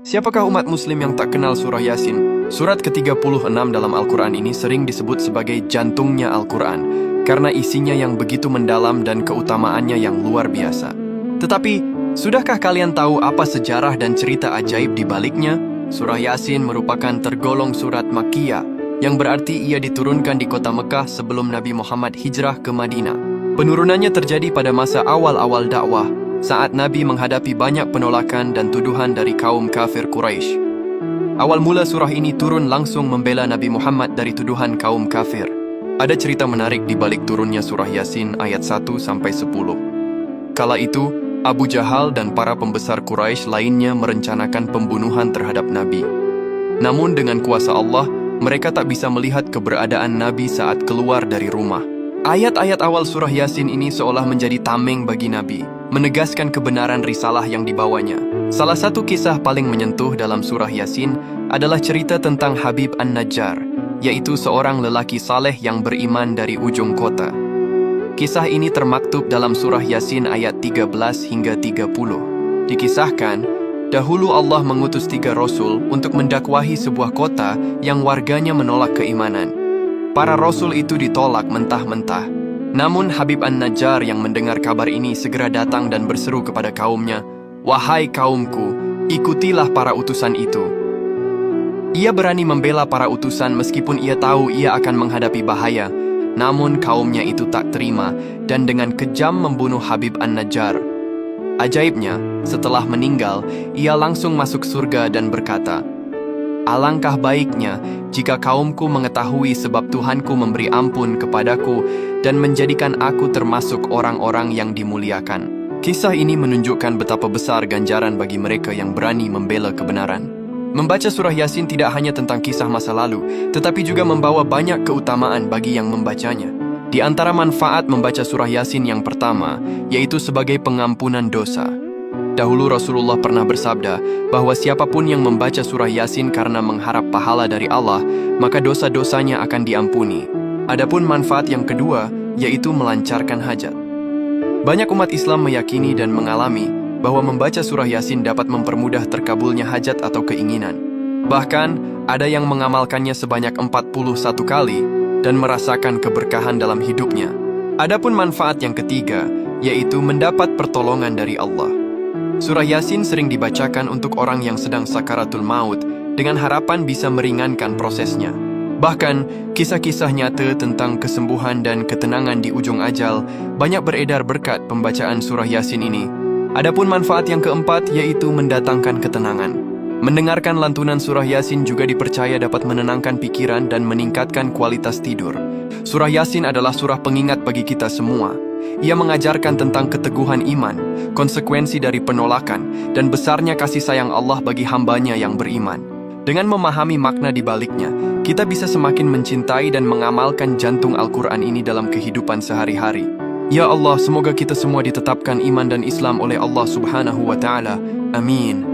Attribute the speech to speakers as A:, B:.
A: Siapakah umat muslim yang tak kenal surah Yasin? Surat ke-36 dalam Al-Quran ini sering disebut sebagai jantungnya Al-Quran, karena isinya yang begitu mendalam dan keutamaannya yang luar biasa. Tetapi, sudahkah kalian tahu apa sejarah dan cerita ajaib di baliknya? Surah Yasin merupakan tergolong surat Makkiyah, yang berarti ia diturunkan di kota Mekah sebelum Nabi Muhammad hijrah ke Madinah. Penurunannya terjadi pada masa awal-awal dakwah, saat Nabi menghadapi banyak penolakan dan tuduhan dari kaum kafir Quraisy. Awal mula surah ini turun langsung membela Nabi Muhammad dari tuduhan kaum kafir. Ada cerita menarik di balik turunnya surah Yasin ayat 1-10. Kala itu, Abu Jahal dan para pembesar Quraisy lainnya merencanakan pembunuhan terhadap Nabi. Namun dengan kuasa Allah, mereka tak bisa melihat keberadaan Nabi saat keluar dari rumah. Ayat-ayat awal surah Yasin ini seolah menjadi tameng bagi Nabi, menegaskan kebenaran risalah yang dibawanya. Salah satu kisah paling menyentuh dalam surah Yasin adalah cerita tentang Habib An-Najjar, yaitu seorang lelaki saleh yang beriman dari ujung kota. Kisah ini termaktub dalam surah Yasin ayat 13 hingga 30. Dikisahkan, dahulu Allah mengutus 3 rasul untuk mendakwahi sebuah kota yang warganya menolak keimanan. Para rasul itu ditolak mentah-mentah. Namun Habib An-Najjar yang mendengar kabar ini segera datang dan berseru kepada kaumnya, "Wahai kaumku, ikutilah para utusan itu." Ia berani membela para utusan meskipun ia tahu ia akan menghadapi bahaya. Namun kaumnya itu tak terima dan dengan kejam membunuh Habib An-Najjar. Ajaibnya, setelah meninggal, ia langsung masuk surga dan berkata, "Alangkah baiknya jika kaumku mengetahui sebab Tuhanku memberi ampun kepadaku dan menjadikan aku termasuk orang-orang yang dimuliakan." Kisah ini menunjukkan betapa besar ganjaran bagi mereka yang berani membela kebenaran. Membaca surah Yasin tidak hanya tentang kisah masa lalu, tetapi juga membawa banyak keutamaan bagi yang membacanya. Di antara manfaat membaca surah Yasin yang pertama, yaitu sebagai pengampunan dosa. Dahulu Rasulullah pernah bersabda bahwa siapapun yang membaca surah Yasin karena mengharap pahala dari Allah, maka dosa-dosanya akan diampuni. Adapun manfaat yang kedua, yaitu melancarkan hajat. Banyak umat Islam meyakini dan mengalami bahwa membaca surah Yasin dapat mempermudah terkabulnya hajat atau keinginan. Bahkan, ada yang mengamalkannya sebanyak 41 kali dan merasakan keberkahan dalam hidupnya. Adapun manfaat yang ketiga, yaitu mendapat pertolongan dari Allah. Surah Yasin sering dibacakan untuk orang yang sedang sakaratul maut dengan harapan bisa meringankan prosesnya. Bahkan, kisah-kisah nyata tentang kesembuhan dan ketenangan di ujung ajal banyak beredar berkat pembacaan surah Yasin ini. Adapun manfaat yang keempat yaitu mendatangkan ketenangan. Mendengarkan lantunan surah Yasin juga dipercaya dapat menenangkan pikiran dan meningkatkan kualitas tidur. Surah Yasin adalah surah pengingat bagi kita semua. Ia mengajarkan tentang keteguhan iman, konsekuensi dari penolakan, dan besarnya kasih sayang Allah bagi hambanya yang beriman. Dengan memahami makna di baliknya, kita bisa semakin mencintai dan mengamalkan jantung Al-Quran ini dalam kehidupan sehari-hari. Ya Allah, semoga kita semua ditetapkan iman dan Islam oleh Allah Subhanahu wa Ta'ala. Amin.